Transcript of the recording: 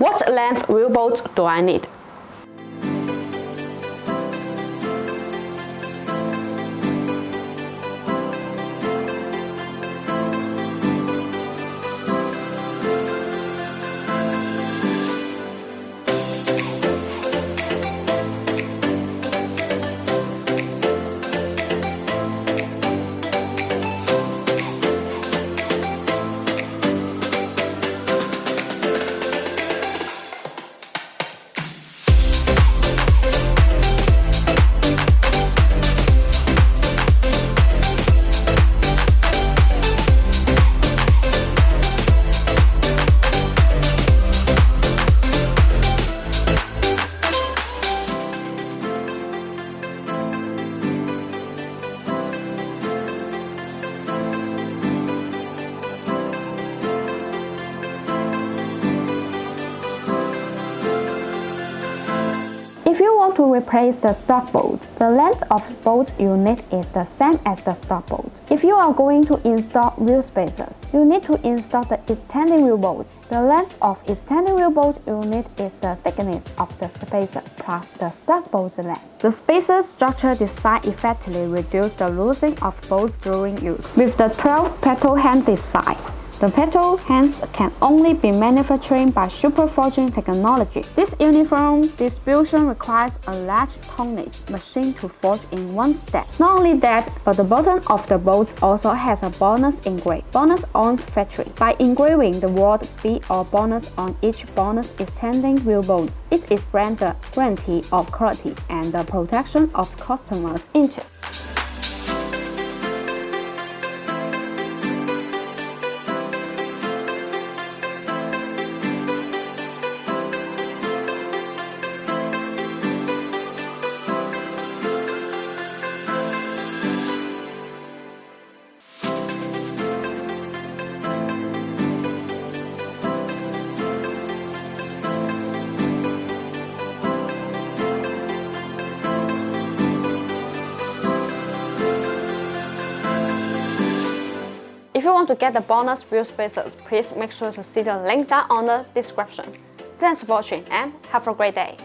What length wheel bolts do I need? If you want to replace the stock bolt, the length of bolt you need is the same as the stock bolt. If you are going to install wheel spacers, you need to install the extending wheel bolt. The length of extending wheel bolt you need is the thickness of the spacer plus the stock bolt length. The spacer structure design effectively reduces the losing of bolts during use. With the 12 petal hand design, the petal hands can only be manufactured by superforging technology. This uniform distribution requires a large tonnage machine to forge in one step. Not only that, but the bottom of the bolt also has a BONOSS engraved. BONOSS owns factory. By engraving the word B or BONOSS on each BONOSS extending wheel bolt, it is brand the guarantee of quality and the protection of customers' interests. If you want to get the BONOSS wheel spacers, please make sure to see the link down on the description. Thanks for watching and have a great day.